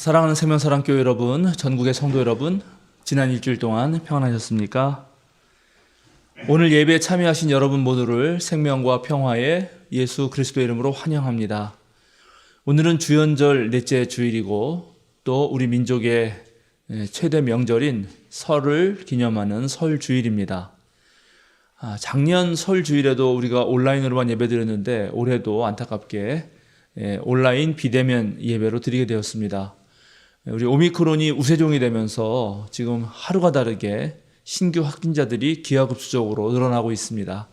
사랑하는 생명사랑교회 여러분, 전국의 성도 여러분, 지난 일주일 동안 평안하셨습니까? 오늘 예배에 참여하신 여러분 모두를 생명과 평화의 예수 그리스도의 이름으로 환영합니다. 오늘은 주연절 넷째 주일이고 또 우리 민족의 최대 명절인 설을 기념하는 설 주일입니다. 작년 설 주일에도 우리가 온라인으로만 예배드렸는데 올해도 안타깝게 온라인 비대면 예배로 드리게 되었습니다. 우리 오미크론이 우세종이 되면서 지금 하루가 다르게 신규 확진자들이 기하급수적으로 늘어나고 있습니다.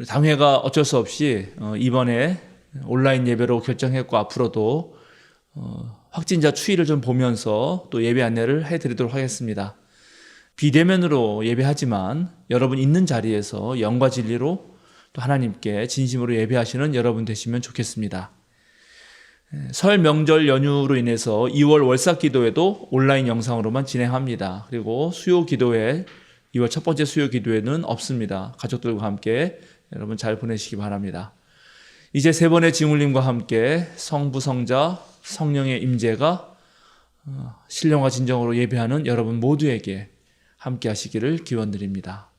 당회가 어쩔 수 없이 이번에 온라인 예배로 결정했고 앞으로도 확진자 추이를 좀 보면서 또 예배 안내를 해드리도록 하겠습니다. 비대면으로 예배하지만 여러분 있는 자리에서 영과 진리로 또 하나님께 진심으로 예배하시는 여러분 되시면 좋겠습니다. 설 명절 연휴로 인해서 2월 월삭 기도회도 온라인 영상으로만 진행합니다. 그리고 수요 기도회, 2월 첫 번째 수요 기도회는 없습니다. 가족들과 함께 여러분 잘 보내시기 바랍니다. 이제 세 번의 징울림과 함께 성부, 성자, 성령의 임재가 신령과 진정으로 예배하는 여러분 모두에게 함께 하시기를 기원드립니다.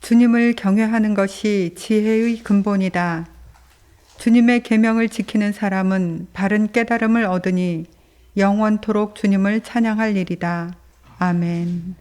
주님을 경외하는 것이 지혜의 근본이다. 주님의 계명을 지키는 사람은 바른 깨달음을 얻으니 영원토록 주님을 찬양할 일이다. 아멘.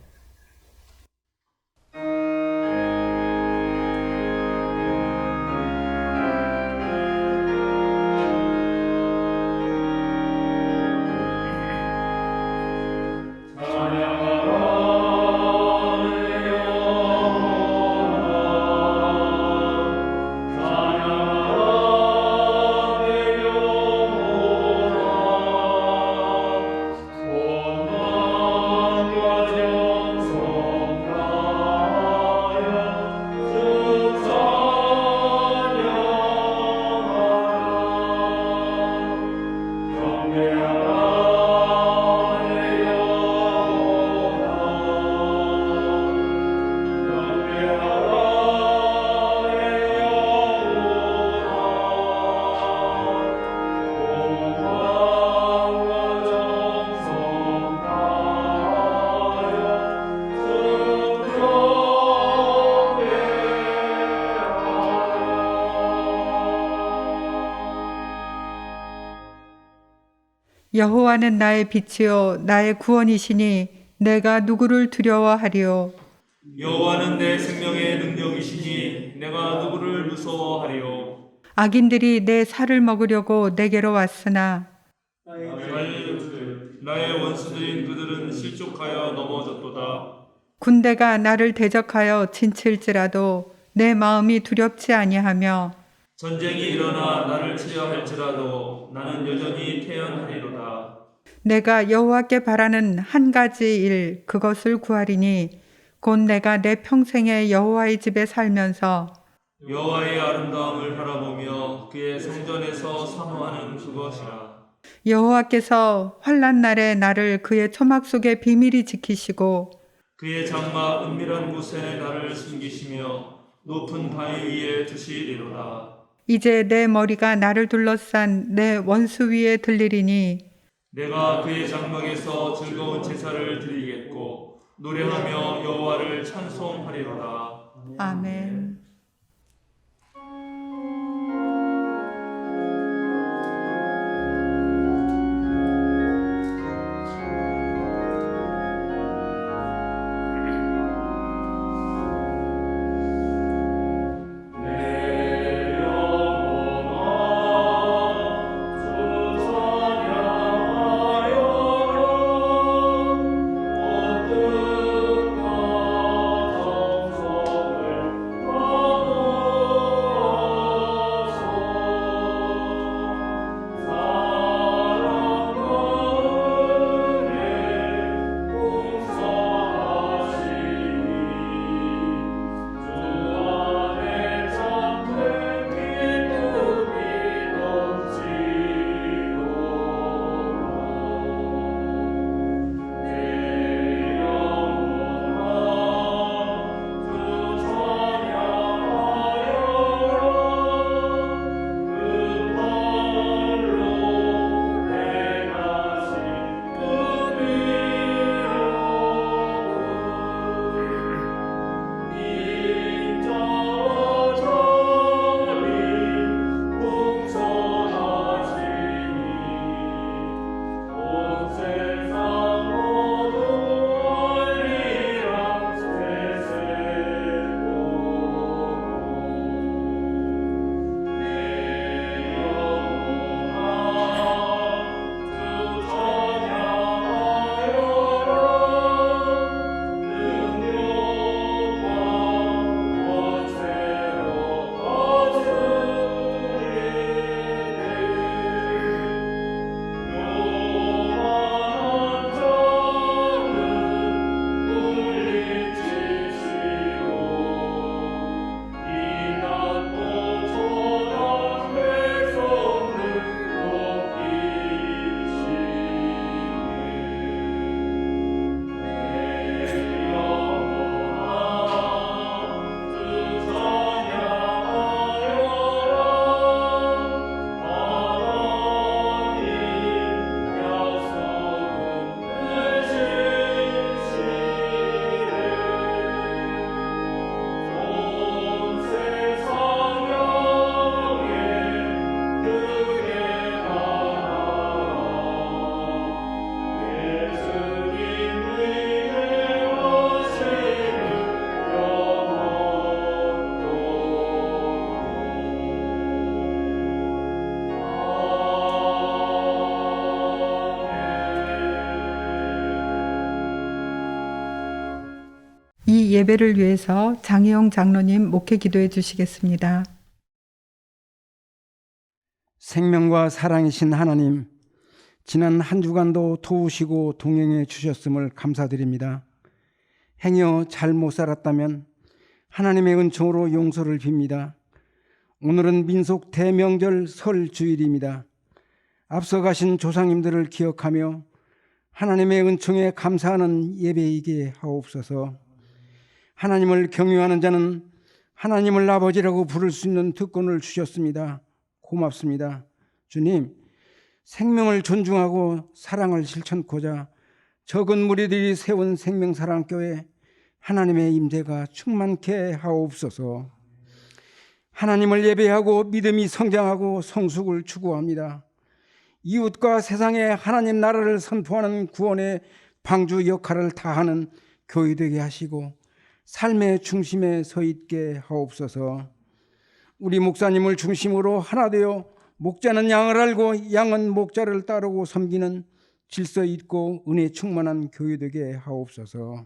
여호와는 나의 빛이요 나의 구원이시니 내가 누구를 두려워하리요. 여호와는 내 생명의 능력이시니 내가 누구를 무서워하리요. 악인들이 내 살을 먹으려고 내게로 왔으나 나의 원수들인 그들은 실족하여 넘어졌도다. 군대가 나를 대적하여 진칠지라도 내 마음이 두렵지 아니하며 전쟁이 일어나 나를 치려 할지라도 나는 여전히 태연하리로다. 내가 여호와께 바라는 한 가지 일 그것을 구하리니 곧 내가 내 평생에 여호와의 집에 살면서 여호와의 아름다움을 바라보며 그의 성전에서 사모하는 그것이라. 여호와께서 환난 날에 나를 그의 초막 속에 비밀히 지키시고 그의 장막 은밀한 곳에 나를 숨기시며 높은 바위 위에 두시리로다. 이제 내 머리가 나를 둘러싼 내 원수 위에 들리리니 내가 그의 장막에서 즐거운 제사를 드리겠고 노래하며 여호와를 찬송하리로다. 아멘. 이 예배를 위해서 장혜영 장로님 목회 기도해 주시겠습니다. 생명과 사랑이신 하나님, 지난 한 주간도 도우시고 동행해 주셨음을 감사드립니다. 행여 잘못 살았다면 하나님의 은총으로 용서를 빕니다. 오늘은 민속 대명절 설 주일입니다. 앞서 가신 조상님들을 기억하며 하나님의 은총에 감사하는 예배이게 하옵소서. 하나님을 경유하는 자는 하나님을 아버지라고 부를 수 있는 특권을 주셨습니다. 고맙습니다. 주님, 생명을 존중하고 사랑을 실천코자 적은 무리들이 세운 생명사랑교회 하나님의 임재가 충만케 하옵소서. 하나님을 예배하고 믿음이 성장하고 성숙을 추구합니다. 이웃과 세상에 하나님 나라를 선포하는 구원의 방주 역할을 다하는 교회 되게 하시고 삶의 중심에 서 있게 하옵소서. 우리 목사님을 중심으로 하나 되어 목자는 양을 알고 양은 목자를 따르고 섬기는 질서 있고 은혜 충만한 교회 되게 하옵소서.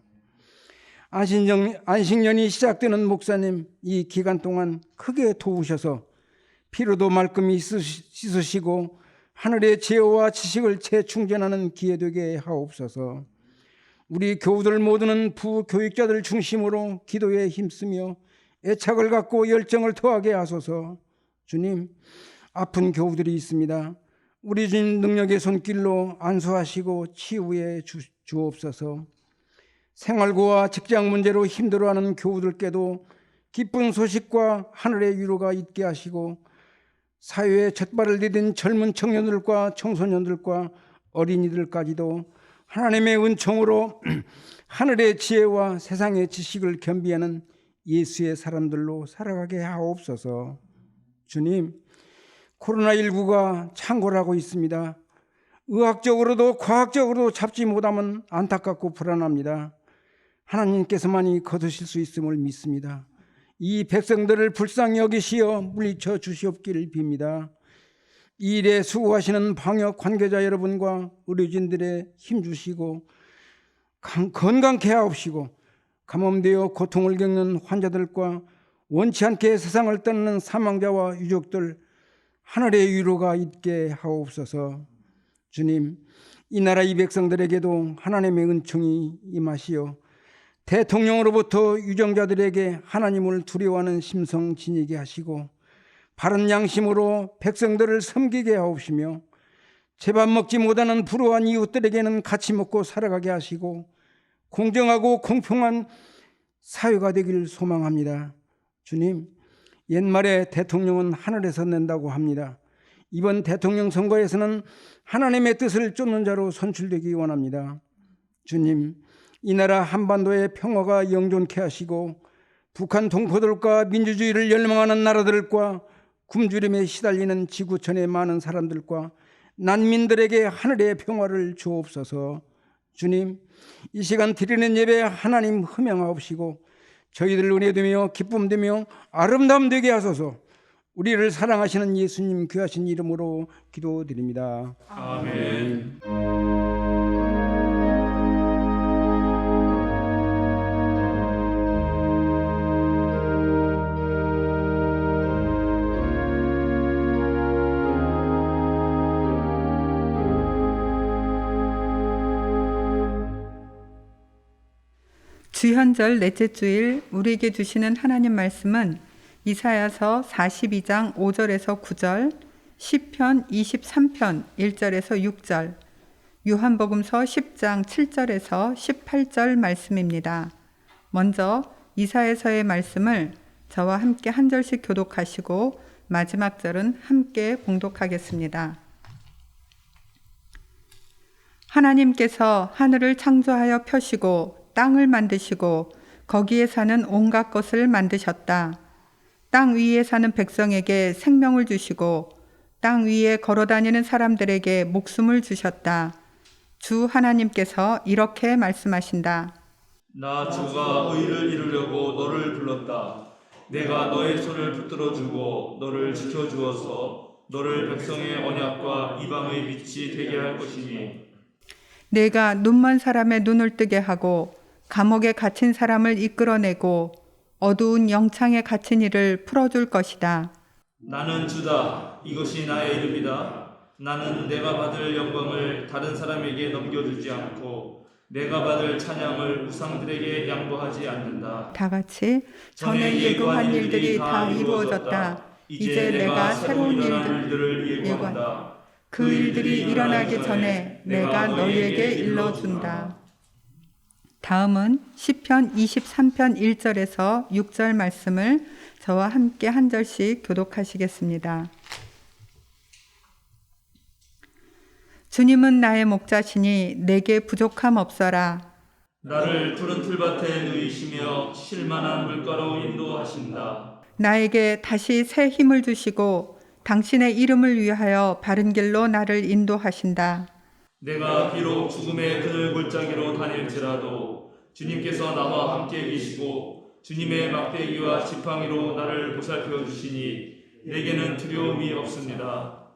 안식년이 시작되는 목사님, 이 기간 동안 크게 도우셔서 피로도 말끔히 씻으시고 하늘의 지혜와 지식을 재충전하는 기회 되게 하옵소서. 우리 교우들 모두는 부교육자들 중심으로 기도에 힘쓰며 애착을 갖고 열정을 더하게 하소서. 주님, 아픈 교우들이 있습니다. 우리 주님 능력의 손길로 안수하시고 치유해 주옵소서. 생활고와 직장 문제로 힘들어하는 교우들께도 기쁜 소식과 하늘의 위로가 있게 하시고 사회에 첫 발을 디딘 젊은 청년들과 청소년들과 어린이들까지도 하나님의 은총으로 하늘의 지혜와 세상의 지식을 겸비하는 예수의 사람들로 살아가게 하옵소서. 주님, 코로나19가 창궐하고 있습니다. 의학적으로도 과학적으로도 잡지 못하면 안타깝고 불안합니다. 하나님께서만이 거두실 수 있음을 믿습니다. 이 백성들을 불쌍히 여기시어 물리쳐 주시옵기를 빕니다. 이 일에 수고하시는 방역 관계자 여러분과 의료진들의 힘 주시고 건강케 하옵시고, 감염되어 고통을 겪는 환자들과 원치 않게 세상을 떠나는 사망자와 유족들 하늘의 위로가 있게 하옵소서. 주님, 이 나라 이 백성들에게도 하나님의 은총이 임하시어 대통령으로부터 유정자들에게 하나님을 두려워하는 심성 지니게 하시고, 바른 양심으로 백성들을 섬기게 하옵시며, 제밥 먹지 못하는 불우한 이웃들에게는 같이 먹고 살아가게 하시고, 공정하고 공평한 사회가 되길 소망합니다. 주님, 옛말에 대통령은 하늘에서 낸다고 합니다. 이번 대통령 선거에서는 하나님의 뜻을 쫓는 자로 선출되기 원합니다. 주님, 이 나라 한반도의 평화가 영존케 하시고, 북한 동포들과 민주주의를 열망하는 나라들과 굶주림에 시달리는 지구촌의 많은 사람들과 난민들에게 하늘의 평화를 주옵소서. 주님, 이 시간 드리는 예배 하나님 흠양하옵시고, 저희들 은혜되며 기쁨되며 아름다움 되게 하소서. 우리를 사랑하시는 예수님 귀하신 이름으로 기도드립니다. 아멘. 주현절 넷째 주일 우리에게 주시는 하나님 말씀은 이사야서 42장 5절에서 9절, 시편 23편 1절에서 6절, 요한복음서 10장 7절에서 18절 말씀입니다. 먼저 이사야서의 말씀을 저와 함께 한 절씩 교독하시고 마지막 절은 함께 봉독하겠습니다. 하나님께서 하늘을 창조하여 펴시고 땅을 만드시고 거기에 사는 온갖 것을 만드셨다. 땅 위에 사는 백성에게 생명을 주시고 땅 위에 걸어다니는 사람들에게 목숨을 주셨다. 주 하나님께서 이렇게 말씀하신다. 나 주가 의를 이루려고 너를 불렀다. 내가 너의 손을 붙들어주고 너를 지켜주어서 너를 백성의 언약과 이방의 빛이 되게 할 것이니, 내가 눈먼 사람의 눈을 뜨게 하고 감옥에 갇힌 사람을 이끌어내고 어두운 영창에 갇힌 이를 풀어줄 것이다. 나는 주다. 이것이 나의 이름이다. 나는 내가 받을 영광을 다른 사람에게 넘겨주지 않고 내가 받을 찬양을 우상들에게 양보하지 않는다. 다 같이 전에 예고한 일들이 다 이루어졌다. 이제 내가 새로운 일들을 예고한다. 그 일들이 일어나기 전에 내가 너희에게 일러준다. 다음은 시편 23편 1절에서 6절 말씀을 저와 함께 한 절씩 교독하시겠습니다. 주님은 나의 목자시니 내게 부족함 없어라. 나를 푸른 풀밭에 누이시며 쉴만한 물가로 인도하신다. 나에게 다시 새 힘을 주시고 당신의 이름을 위하여 바른 길로 나를 인도하신다. 내가 비록 죽음의 그늘 골짜기로 다닐지라도 주님께서 나와 함께 계시고 주님의 막대기와 지팡이로 나를 보살펴 주시니 내게는 두려움이 없습니다.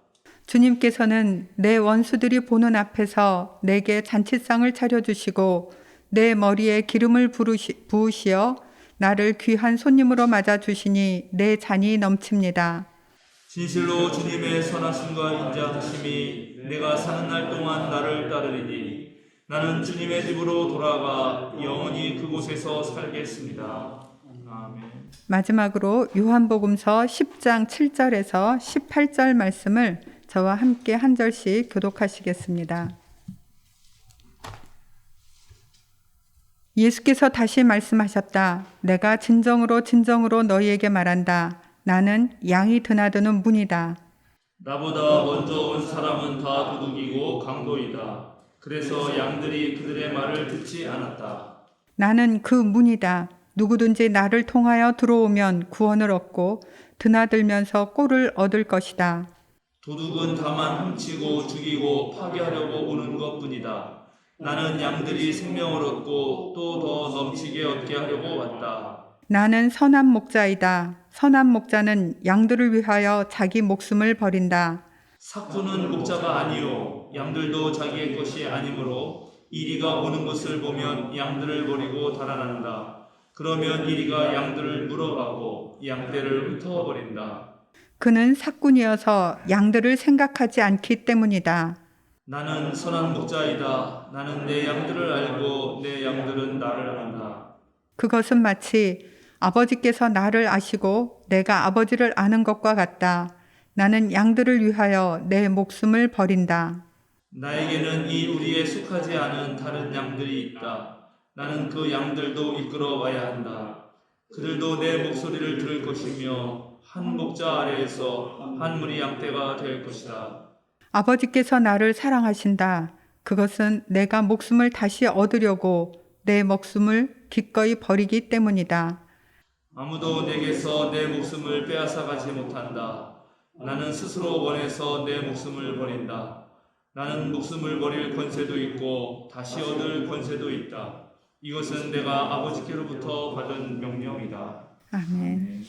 주님께서는 내 원수들이 보는 앞에서 내게 잔치상을 차려주시고 내 머리에 기름을 부으시어 나를 귀한 손님으로 맞아주시니 내 잔이 넘칩니다. 진실로 주님의 선하심과 인자하심이 내가 사는 날 동안 나를 따르리니 나는 주님의 집으로 돌아가 영원히 그곳에서 살겠습니다. 아멘. 마지막으로 요한복음서 10장 7절에서 18절 말씀을 저와 함께 한 절씩 교독하시겠습니다. 예수께서 다시 말씀하셨다. 내가 진정으로 너희에게 말한다. 나는 양이 드나드는 문이다. 나보다 먼저 온 사람은 다 도둑이고 강도이다. 그래서 양들이 그들의 말을 듣지 않았다. 나는 그 문이다. 누구든지 나를 통하여 들어오면 구원을 얻고 드나들면서 꼴을 얻을 것이다. 도둑은 다만 훔치고 죽이고 파괴하려고 오는 것뿐이다. 나는 양들이 생명을 얻고 또 더 넘치게 얻게 하려고 왔다. 나는 선한 목자이다. 선한 목자는 양들을 위하여 자기 목숨을 버린다. 삭부는 목자가 아니요 양들도 자기의 것이 아니므로 이리가 오는 것을 보면 양들을 버리고 달아난다. 그러면 이리가 양들을 물어가고 양떼를 흩어버린다. 그는 삭군이어서 양들을 생각하지 않기 때문이다. 나는 선한 목자이다. 나는 내 양들을 알고 내 양들은 나를 안다. 그것은 마치 아버지께서 나를 아시고 내가 아버지를 아는 것과 같다. 나는 양들을 위하여 내 목숨을 버린다. 나에게는 이 우리에 속하지 않은 다른 양들이 있다. 나는 그 양들도 이끌어 와야 한다. 그들도 내 목소리를 들을 것이며 한 목자 아래에서 한 무리 양떼가 될 것이다. 아버지께서 나를 사랑하신다. 그것은 내가 목숨을 다시 얻으려고 내 목숨을 기꺼이 버리기 때문이다. 아무도 내게서 내 목숨을 빼앗아가지 못한다. 나는 스스로 원해서 내 목숨을 버린다. 나는 목숨을 버릴 권세도 있고 다시 얻을 권세도 있다. 이것은 내가 아버지께로부터 받은 명령이다. 아멘.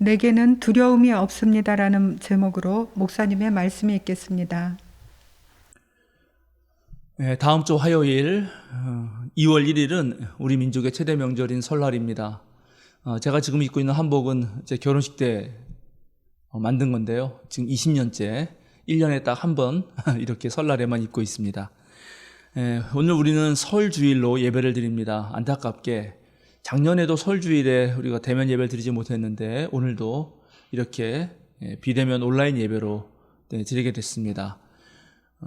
내게는 두려움이 없습니다라는 제목으로 목사님의 말씀이 있겠습니다. 네, 다음 주 화요일 2월 1일은 우리 민족의 최대 명절인 설날입니다. 제가 지금 입고 있는 한복은 제 결혼식 때 만든 건데요. 지금 20년째 1년에 딱 한 번 이렇게 설날에만 입고 있습니다. 오늘 우리는 설 주일로 예배를 드립니다. 안타깝게 작년에도 설 주일에 우리가 대면 예배를 드리지 못했는데 오늘도 이렇게 비대면 온라인 예배로 드리게 됐습니다.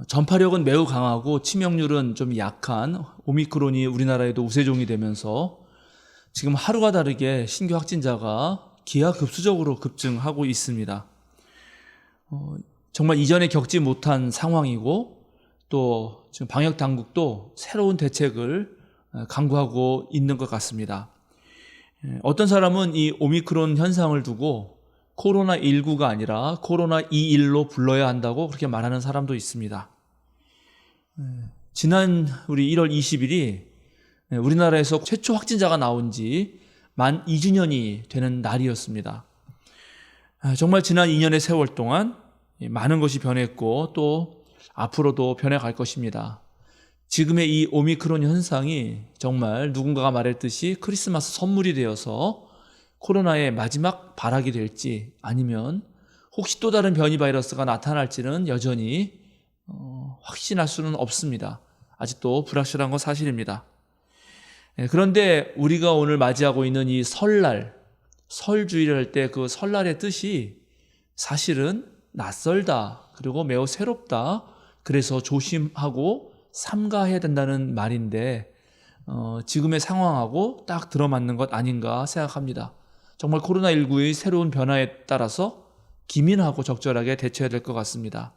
전파력은 매우 강하고 치명률은 좀 약한 오미크론이 우리나라에도 우세종이 되면서 지금 하루가 다르게 신규 확진자가 기하급수적으로 급증하고 있습니다. 정말 이전에 겪지 못한 상황이고 또 지금 방역 당국도 새로운 대책을 강구하고 있는 것 같습니다. 어떤 사람은 이 오미크론 현상을 두고 코로나19가 아니라 코로나21로 불러야 한다고 그렇게 말하는 사람도 있습니다. 지난 우리 1월 20일이 우리나라에서 최초 확진자가 나온 지 만 2주년이 되는 날이었습니다. 정말 지난 2년의 세월 동안 많은 것이 변했고 또 앞으로도 변해갈 것입니다. 지금의 이 오미크론 현상이 정말 누군가가 말했듯이 크리스마스 선물이 되어서 코로나의 마지막 발악이 될지 아니면 혹시 또 다른 변이 바이러스가 나타날지는 여전히 확신할 수는 없습니다. 아직도 불확실한 건 사실입니다. 그런데 우리가 오늘 맞이하고 있는 이 설날, 설주의를 할 때 그 설날의 뜻이 사실은 낯설다, 그리고 매우 새롭다, 그래서 조심하고 삼가해야 된다는 말인데 지금의 상황하고 딱 들어맞는 것 아닌가 생각합니다. 정말 코로나19의 새로운 변화에 따라서 기민하고 적절하게 대처해야 될 것 같습니다.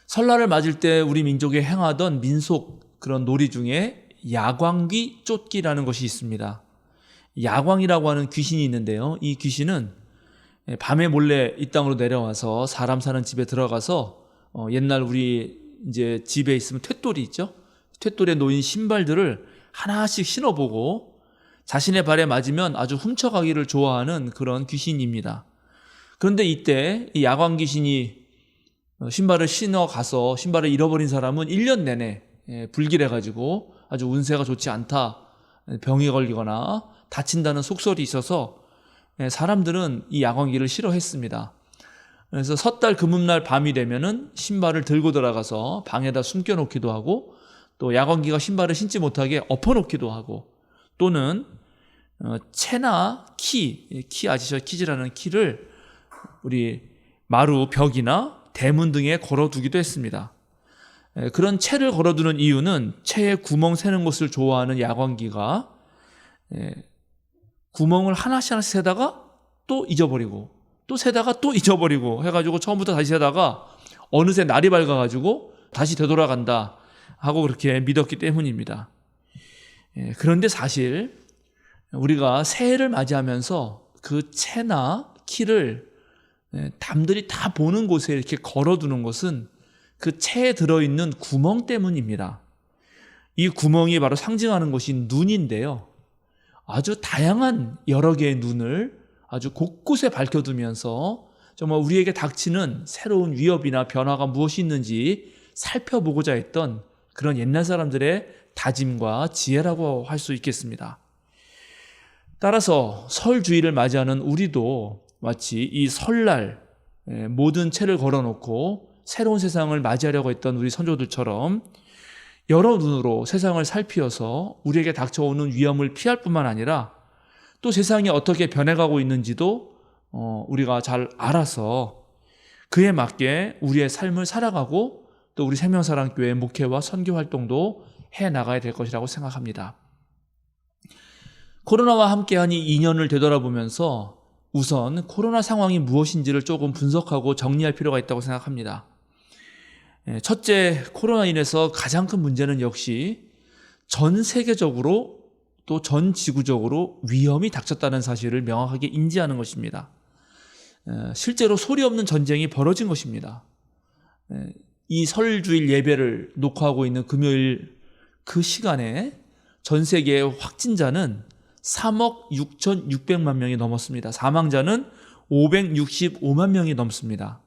설날을 맞을 때 우리 민족이 행하던 민속 그런 놀이 중에 야광귀 쫓기라는 것이 있습니다. 야광이라고 하는 귀신이 있는데요. 이 귀신은 밤에 몰래 이 땅으로 내려와서 사람 사는 집에 들어가서 옛날 우리 이제 집에 있으면 텟돌이 있죠. 텟돌에 놓인 신발들을 하나씩 신어보고 자신의 발에 맞으면 아주 훔쳐가기를 좋아하는 그런 귀신입니다. 그런데 이때 이 야광 귀신이 신발을 신어 가서 신발을 잃어버린 사람은 1년 내내 불길해가지고 아주 운세가 좋지 않다, 병이 걸리거나 다친다는 속설이 있어서 사람들은 이 야광귀를 싫어했습니다. 그래서 섣달 금음날 밤이 되면은 신발을 들고 들어가서 방에다 숨겨놓기도 하고 또 야광귀가 신발을 신지 못하게 엎어놓기도 하고 또는 채나 키 아시죠? 키즈라는 키를 우리 마루 벽이나 대문 등에 걸어두기도 했습니다. 그런 채를 걸어두는 이유는 채에 구멍 새는 것을 좋아하는 야광귀가 구멍을 하나씩 세다가 또 잊어버리고 또 세다가 또 잊어버리고 해가지고 처음부터 다시 세다가 어느새 날이 밝아가지고 다시 되돌아간다 하고 그렇게 믿었기 때문입니다. 그런데 사실 우리가 새해를 맞이하면서 그 채나 키를 남들이 다 보는 곳에 이렇게 걸어두는 것은 그 채에 들어있는 구멍 때문입니다. 이 구멍이 바로 상징하는 것이 눈인데요. 아주 다양한 여러 개의 눈을 아주 곳곳에 밝혀두면서 정말 우리에게 닥치는 새로운 위협이나 변화가 무엇이 있는지 살펴보고자 했던 그런 옛날 사람들의 다짐과 지혜라고 할 수 있겠습니다. 따라서 설주의를 맞이하는 우리도 마치 이 설날 모든 채를 걸어놓고 새로운 세상을 맞이하려고 했던 우리 선조들처럼 여러 눈으로 세상을 살피어서 우리에게 닥쳐오는 위험을 피할 뿐만 아니라 또 세상이 어떻게 변해가고 있는지도 우리가 잘 알아서 그에 맞게 우리의 삶을 살아가고 또 우리 생명사랑교회 목회와 선교 활동도 해나가야 될 것이라고 생각합니다. 코로나와 함께한 이 2년을 되돌아보면서 우선 코로나 상황이 무엇인지를 조금 분석하고 정리할 필요가 있다고 생각합니다. 첫째, 코로나 인해서 가장 큰 문제는 역시 전 세계적으로 또 전 지구적으로 위험이 닥쳤다는 사실을 명확하게 인지하는 것입니다. 실제로 소리 없는 전쟁이 벌어진 것입니다. 이 설주일 예배를 녹화하고 있는 금요일 그 시간에 전 세계의 확진자는 3억 6,600만 명이 넘었습니다. 사망자는 565만 명이 넘습니다.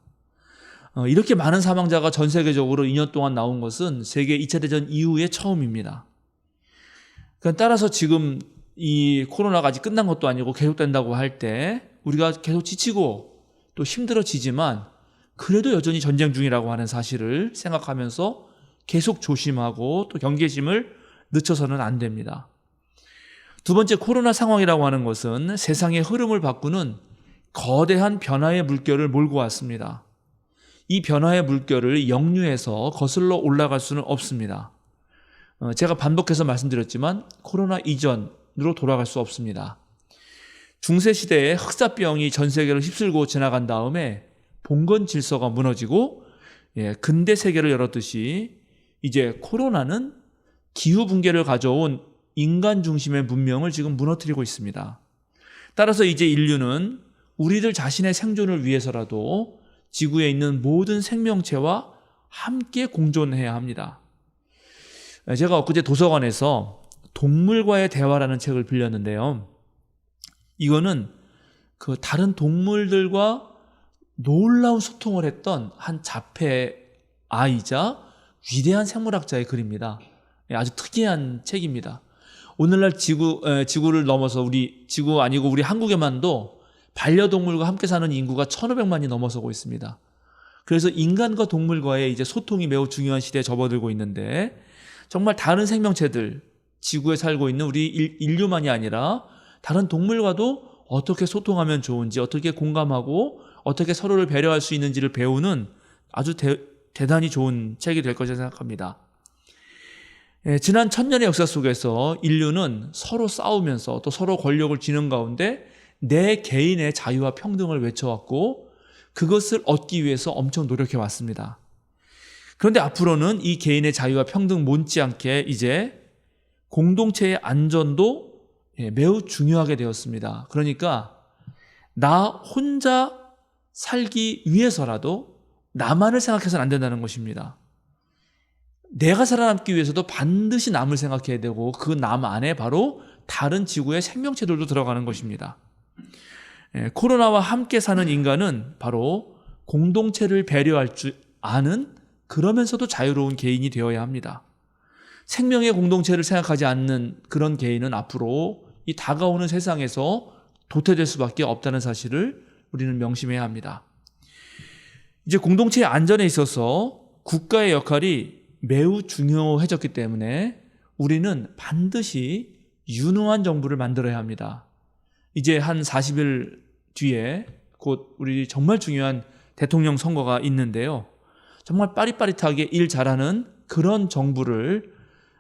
이렇게 많은 사망자가 전 세계적으로 2년 동안 나온 것은 세계 2차 대전 이후에 처음입니다. 따라서 지금 이 코로나가 아직 끝난 것도 아니고 계속된다고 할 때 우리가 계속 지치고 또 힘들어지지만 그래도 여전히 전쟁 중이라고 하는 사실을 생각하면서 계속 조심하고 또 경계심을 늦춰서는 안 됩니다. 두 번째, 코로나 상황이라고 하는 것은 세상의 흐름을 바꾸는 거대한 변화의 물결을 몰고 왔습니다. 이 변화의 물결을 역류해서 거슬러 올라갈 수는 없습니다. 제가 반복해서 말씀드렸지만 코로나 이전으로 돌아갈 수 없습니다. 중세시대에 흑사병이 전 세계를 휩쓸고 지나간 다음에 봉건 질서가 무너지고 근대 세계를 열었듯이 이제 코로나는 기후 붕괴를 가져온 인간 중심의 문명을 지금 무너뜨리고 있습니다. 따라서 이제 인류는 우리들 자신의 생존을 위해서라도 지구에 있는 모든 생명체와 함께 공존해야 합니다. 제가 엊그제 도서관에서 동물과의 대화라는 책을 빌렸는데요. 이거는 그 다른 동물들과 놀라운 소통을 했던 한 자폐 아이자 위대한 생물학자의 글입니다. 아주 특이한 책입니다. 오늘날 지구를 넘어서 지구 아니고 우리 한국에만도 반려동물과 함께 사는 인구가 1,500만이 넘어서고 있습니다. 그래서 인간과 동물과의 이제 소통이 매우 중요한 시대에 접어들고 있는데 정말 다른 생명체들, 지구에 살고 있는 우리 인류만이 아니라 다른 동물과도 어떻게 소통하면 좋은지, 어떻게 공감하고 어떻게 서로를 배려할 수 있는지를 배우는 아주 대단히 좋은 책이 될 것이라 생각합니다. 지난 1000년의 역사 속에서 인류는 서로 싸우면서 또 서로 권력을 쥐는 가운데 내 개인의 자유와 평등을 외쳐왔고 그것을 얻기 위해서 엄청 노력해 왔습니다. 그런데 앞으로는 이 개인의 자유와 평등 못지않게 이제 공동체의 안전도 매우 중요하게 되었습니다. 그러니까 나 혼자 살기 위해서라도 나만을 생각해서는 안 된다는 것입니다. 내가 살아남기 위해서도 반드시 남을 생각해야 되고 그 남 안에 바로 다른 지구의 생명체들도 들어가는 것입니다. 코로나와 함께 사는 인간은 바로 공동체를 배려할 줄 아는 그러면서도 자유로운 개인이 되어야 합니다. 생명의 공동체를 생각하지 않는 그런 개인은 앞으로 이 다가오는 세상에서 도태될 수밖에 없다는 사실을 우리는 명심해야 합니다. 이제 공동체의 안전에 있어서 국가의 역할이 매우 중요해졌기 때문에 우리는 반드시 유능한 정부를 만들어야 합니다. 이제 한 40일 뒤에 곧 우리 정말 중요한 대통령 선거가 있는데요. 정말 빠릿빠릿하게 일 잘하는 그런 정부를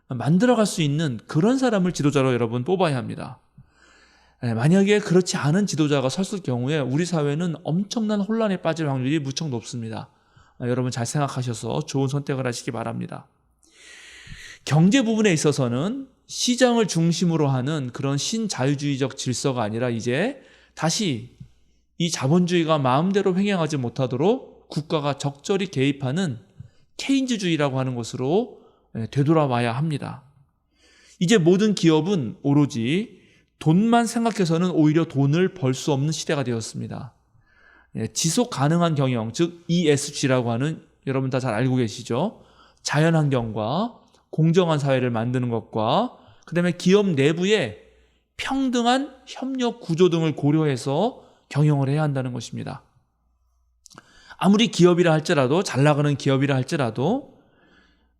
만들어갈 수 있는 그런 사람을 지도자로 여러분 뽑아야 합니다. 만약에 그렇지 않은 지도자가 섰을 경우에 우리 사회는 엄청난 혼란에 빠질 확률이 무척 높습니다. 여러분 잘 생각하셔서 좋은 선택을 하시기 바랍니다. 경제 부분에 있어서는 시장을 중심으로 하는 그런 신자유주의적 질서가 아니라 이제 다시 이 자본주의가 마음대로 횡행하지 못하도록 국가가 적절히 개입하는 케인즈주의라고 하는 것으로 되돌아와야 합니다. 이제 모든 기업은 오로지 돈만 생각해서는 오히려 돈을 벌 수 없는 시대가 되었습니다. 지속 가능한 경영, 즉 ESG라고 하는 여러분 다 잘 알고 계시죠? 자연환경과 공정한 사회를 만드는 것과 그 다음에 기업 내부에 평등한 협력 구조 등을 고려해서 경영을 해야 한다는 것입니다. 아무리 기업이라 할지라도 잘 나가는 기업이라 할지라도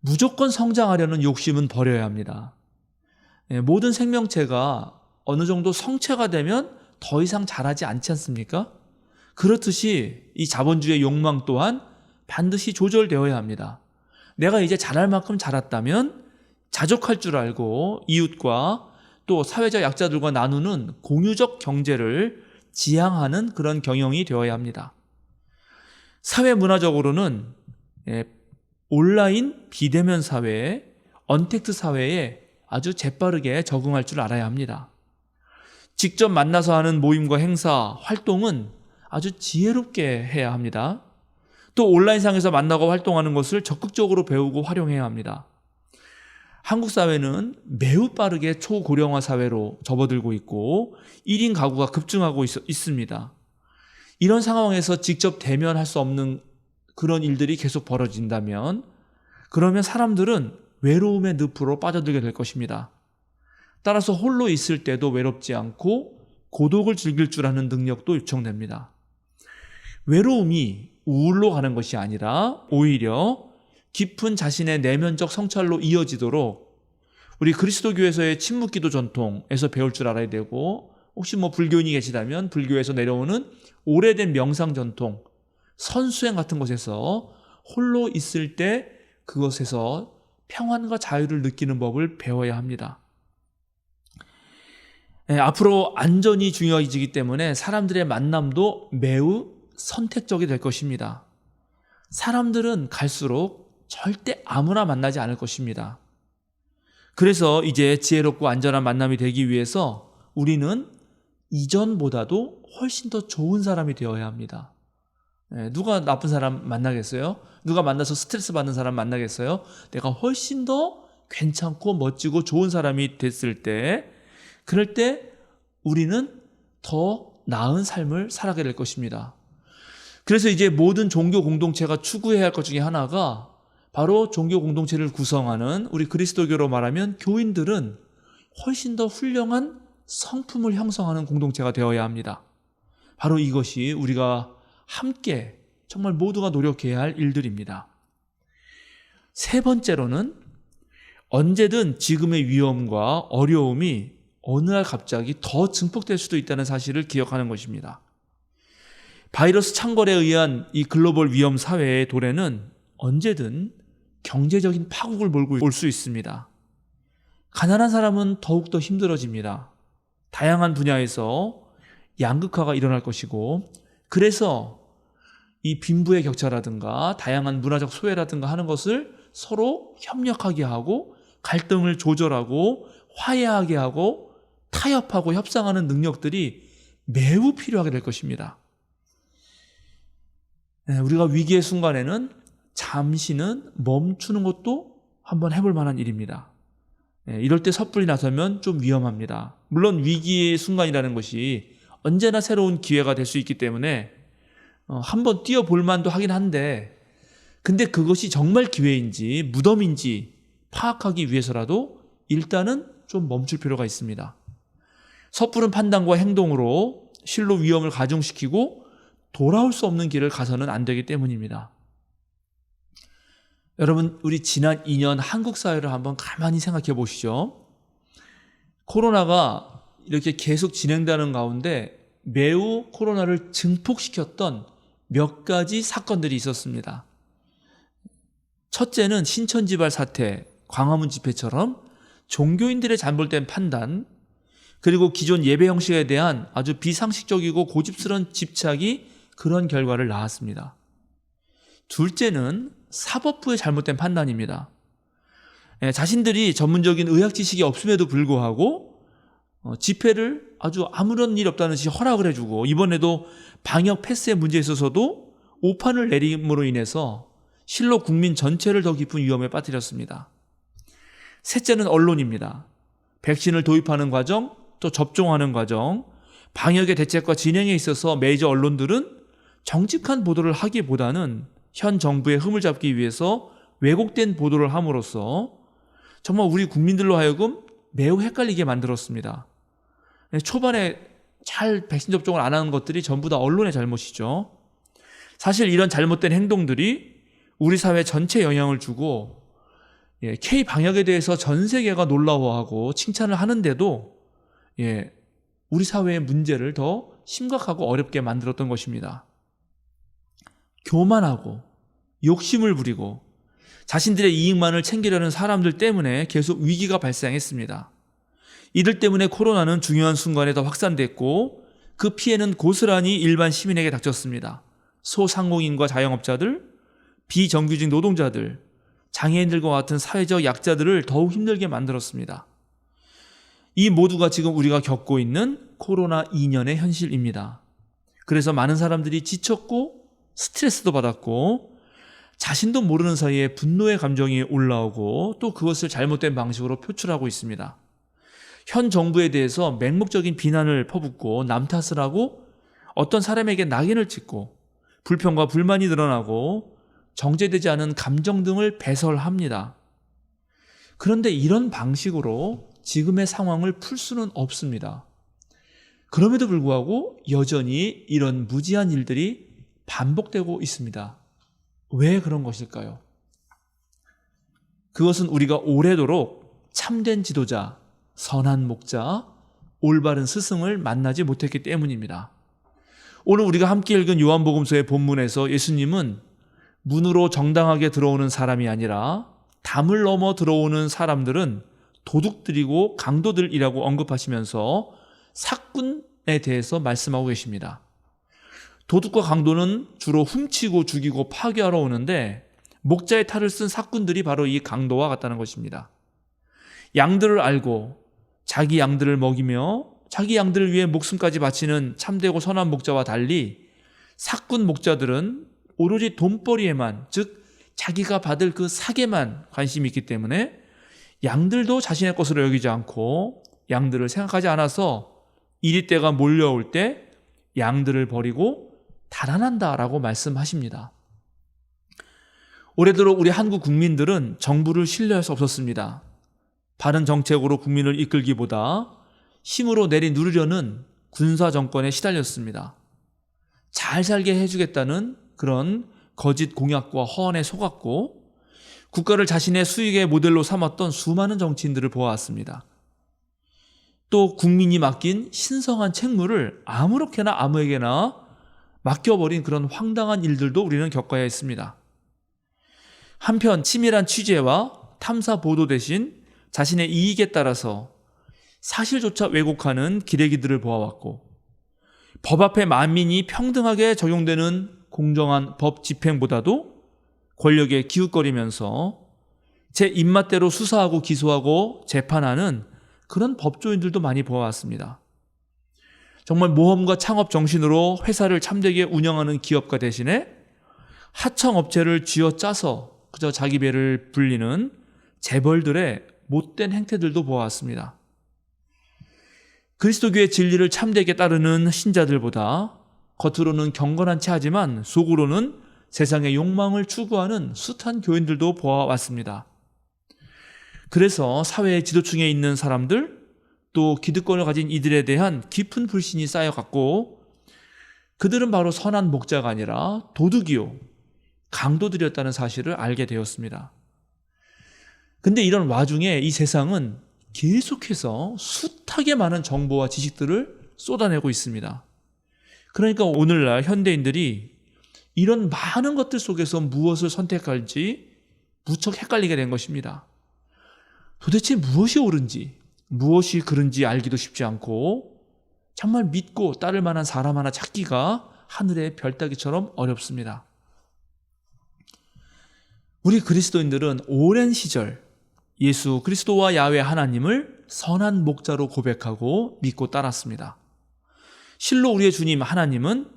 무조건 성장하려는 욕심은 버려야 합니다. 모든 생명체가 어느 정도 성체가 되면 더 이상 자라지 않지 않습니까? 그렇듯이 이 자본주의의 욕망 또한 반드시 조절되어야 합니다. 내가 이제 자랄 만큼 자랐다면 자족할 줄 알고 이웃과 또 사회적 약자들과 나누는 공유적 경제를 지향하는 그런 경영이 되어야 합니다. 사회 문화적으로는 온라인 비대면 사회에 언택트 사회에 아주 재빠르게 적응할 줄 알아야 합니다. 직접 만나서 하는 모임과 행사, 활동은 아주 지혜롭게 해야 합니다. 또 온라인상에서 만나고 활동하는 것을 적극적으로 배우고 활용해야 합니다. 한국 사회는 매우 빠르게 초고령화 사회로 접어들고 있고 1인 가구가 급증하고 있습니다. 이런 상황에서 직접 대면할 수 없는 그런 일들이 계속 벌어진다면 그러면 사람들은 외로움의 늪으로 빠져들게 될 것입니다. 따라서 홀로 있을 때도 외롭지 않고 고독을 즐길 줄 아는 능력도 요청됩니다. 외로움이 우울로 가는 것이 아니라 오히려 깊은 자신의 내면적 성찰로 이어지도록 우리 그리스도교에서의 침묵기도 전통에서 배울 줄 알아야 되고 혹시 불교인이 계시다면 불교에서 내려오는 오래된 명상 전통, 선수행 같은 곳에서 홀로 있을 때 그것에서 평안과 자유를 느끼는 법을 배워야 합니다. 앞으로 안전이 중요해지기 때문에 사람들의 만남도 매우 선택적이 될 것입니다. 사람들은 갈수록 절대 아무나 만나지 않을 것입니다. 그래서 이제 지혜롭고 안전한 만남이 되기 위해서 우리는 이전보다도 훨씬 더 좋은 사람이 되어야 합니다. 누가 나쁜 사람 만나겠어요? 누가 만나서 스트레스 받는 사람 만나겠어요? 내가 훨씬 더 괜찮고 멋지고 좋은 사람이 됐을 때, 그럴 때 우리는 더 나은 삶을 살아가게 될 것입니다. 그래서 이제 모든 종교 공동체가 추구해야 할 것 중에 하나가 바로 종교 공동체를 구성하는, 우리 그리스도교로 말하면 교인들은 훨씬 더 훌륭한 성품을 형성하는 공동체가 되어야 합니다. 바로 이것이 우리가 함께 정말 모두가 노력해야 할 일들입니다. 세 번째로는 언제든 지금의 위험과 어려움이 어느 날 갑자기 더 증폭될 수도 있다는 사실을 기억하는 것입니다. 바이러스 창궐에 의한 이 글로벌 위험 사회의 도래는 언제든 경제적인 파국을 몰고 올 수 있습니다. 가난한 사람은 더욱더 힘들어집니다. 다양한 분야에서 양극화가 일어날 것이고, 그래서 이 빈부의 격차라든가 다양한 문화적 소외라든가 하는 것을 서로 협력하게 하고 갈등을 조절하고 화해하게 하고 타협하고 협상하는 능력들이 매우 필요하게 될 것입니다. 우리가 위기의 순간에는 잠시는 멈추는 것도 한번 해볼 만한 일입니다. 이럴 때 섣불리 나서면 좀 위험합니다. 물론 위기의 순간이라는 것이 언제나 새로운 기회가 될 수 있기 때문에 한번 뛰어볼 만도 하긴 한데, 근데 그것이 정말 기회인지 무덤인지 파악하기 위해서라도 일단은 좀 멈출 필요가 있습니다. 섣부른 판단과 행동으로 실로 위험을 가중시키고 돌아올 수 없는 길을 가서는 안 되기 때문입니다. 여러분, 우리 지난 2년 한국 사회를 한번 가만히 생각해 보시죠. 코로나가 이렇게 계속 진행되는 가운데 매우 코로나를 증폭시켰던 몇 가지 사건들이 있었습니다. 첫째는 신천지발 사태, 광화문 집회처럼 종교인들의 잘못된 판단, 그리고 기존 예배 형식에 대한 아주 비상식적이고 고집스러운 집착이 그런 결과를 낳았습니다. 둘째는 사법부의 잘못된 판단입니다. 자신들이 전문적인 의학 지식이 없음에도 불구하고 집회를 아주 아무런 일 없다는 듯이 허락을 해주고, 이번에도 방역 패스의 문제에 있어서도 오판을 내림으로 인해서 실로 국민 전체를 더 깊은 위험에 빠뜨렸습니다. 셋째는 언론입니다. 백신을 도입하는 과정, 또 접종하는 과정, 방역의 대책과 진행에 있어서 메이저 언론들은 정직한 보도를 하기보다는 현 정부의 흠을 잡기 위해서 왜곡된 보도를 함으로써 정말 우리 국민들로 하여금 매우 헷갈리게 만들었습니다. 초반에 잘 백신 접종을 안 하는 것들이 전부 다 언론의 잘못이죠. 사실 이런 잘못된 행동들이 우리 사회 전체에 영향을 주고, K 방역에 대해서 전 세계가 놀라워하고 칭찬을 하는데도 우리 사회의 문제를 더 심각하고 어렵게 만들었던 것입니다. 교만하고 욕심을 부리고 자신들의 이익만을 챙기려는 사람들 때문에 계속 위기가 발생했습니다. 이들 때문에 코로나는 중요한 순간에 더 확산됐고, 그 피해는 고스란히 일반 시민에게 닥쳤습니다. 소상공인과 자영업자들, 비정규직 노동자들, 장애인들과 같은 사회적 약자들을 더욱 힘들게 만들었습니다. 이 모두가 지금 우리가 겪고 있는 코로나 2년의 현실입니다. 그래서 많은 사람들이 지쳤고 스트레스도 받았고, 자신도 모르는 사이에 분노의 감정이 올라오고, 또 그것을 잘못된 방식으로 표출하고 있습니다. 현 정부에 대해서 맹목적인 비난을 퍼붓고 남 탓을 하고, 어떤 사람에게 낙인을 찍고, 불평과 불만이 늘어나고 정제되지 않은 감정 등을 배설합니다. 그런데 이런 방식으로 지금의 상황을 풀 수는 없습니다. 그럼에도 불구하고 여전히 이런 무지한 일들이 반복되고 있습니다. 왜 그런 것일까요? 그것은 우리가 오래도록 참된 지도자, 선한 목자, 올바른 스승을 만나지 못했기 때문입니다. 오늘 우리가 함께 읽은 요한복음서의 본문에서 예수님은 문으로 정당하게 들어오는 사람이 아니라 담을 넘어 들어오는 사람들은 도둑들이고 강도들이라고 언급하시면서 사꾼에 대해서 말씀하고 계십니다. 도둑과 강도는 주로 훔치고 죽이고 파괴하러 오는데 목자의 탈을 쓴 사꾼들이 바로 이 강도와 같다는 것입니다. 양들을 알고 자기 양들을 먹이며 자기 양들을 위해 목숨까지 바치는 참되고 선한 목자와 달리 사꾼 목자들은 오로지 돈벌이에만, 즉 자기가 받을 그 사계만 관심이 있기 때문에 양들도 자신의 것으로 여기지 않고 양들을 생각하지 않아서 이리때가 몰려올 때 양들을 버리고 달아난다라고 말씀하십니다. 올해들어 우리 한국 국민들은 정부를 신뢰할 수 없었습니다. 바른 정책으로 국민을 이끌기보다 힘으로 내리누르려는 군사 정권에 시달렸습니다. 잘 살게 해주겠다는 그런 거짓 공약과 허언에 속았고 국가를 자신의 수익의 모델로 삼았던 수많은 정치인들을 보아왔습니다. 또 국민이 맡긴 신성한 책무를 아무렇게나 아무에게나 맡겨버린 그런 황당한 일들도 우리는 겪어야 했습니다. 한편 치밀한 취재와 탐사 보도 대신 자신의 이익에 따라서 사실조차 왜곡하는 기레기들을 보아왔고 법 앞에 만민이 평등하게 적용되는 공정한 법 집행보다도 권력에 기웃거리면서 제 입맛대로 수사하고 기소하고 재판하는 그런 법조인들도 많이 보아왔습니다. 정말 모험과 창업 정신으로 회사를 참되게 운영하는 기업가 대신에 하청업체를 쥐어짜서 그저 자기 배를 불리는 재벌들의 못된 행태들도 보아왔습니다. 그리스도교의 진리를 참되게 따르는 신자들보다 겉으로는 경건한 채 하지만 속으로는 세상의 욕망을 추구하는 숱한 교인들도 보아왔습니다. 그래서 사회의 지도층에 있는 사람들, 또 기득권을 가진 이들에 대한 깊은 불신이 쌓여갔고 그들은 바로 선한 목자가 아니라 도둑이요 강도들이었다는 사실을 알게 되었습니다. 근데 이런 와중에 이 세상은 계속해서 숱하게 많은 정보와 지식들을 쏟아내고 있습니다. 그러니까 오늘날 현대인들이 이런 많은 것들 속에서 무엇을 선택할지 무척 헷갈리게 된 것입니다. 도대체 무엇이 옳은지, 무엇이 그른지 알기도 쉽지 않고 정말 믿고 따를 만한 사람 하나 찾기가 하늘의 별 따기처럼 어렵습니다. 우리 그리스도인들은 오랜 시절 예수 그리스도와 야훼 하나님을 선한 목자로 고백하고 믿고 따랐습니다. 실로 우리의 주님 하나님은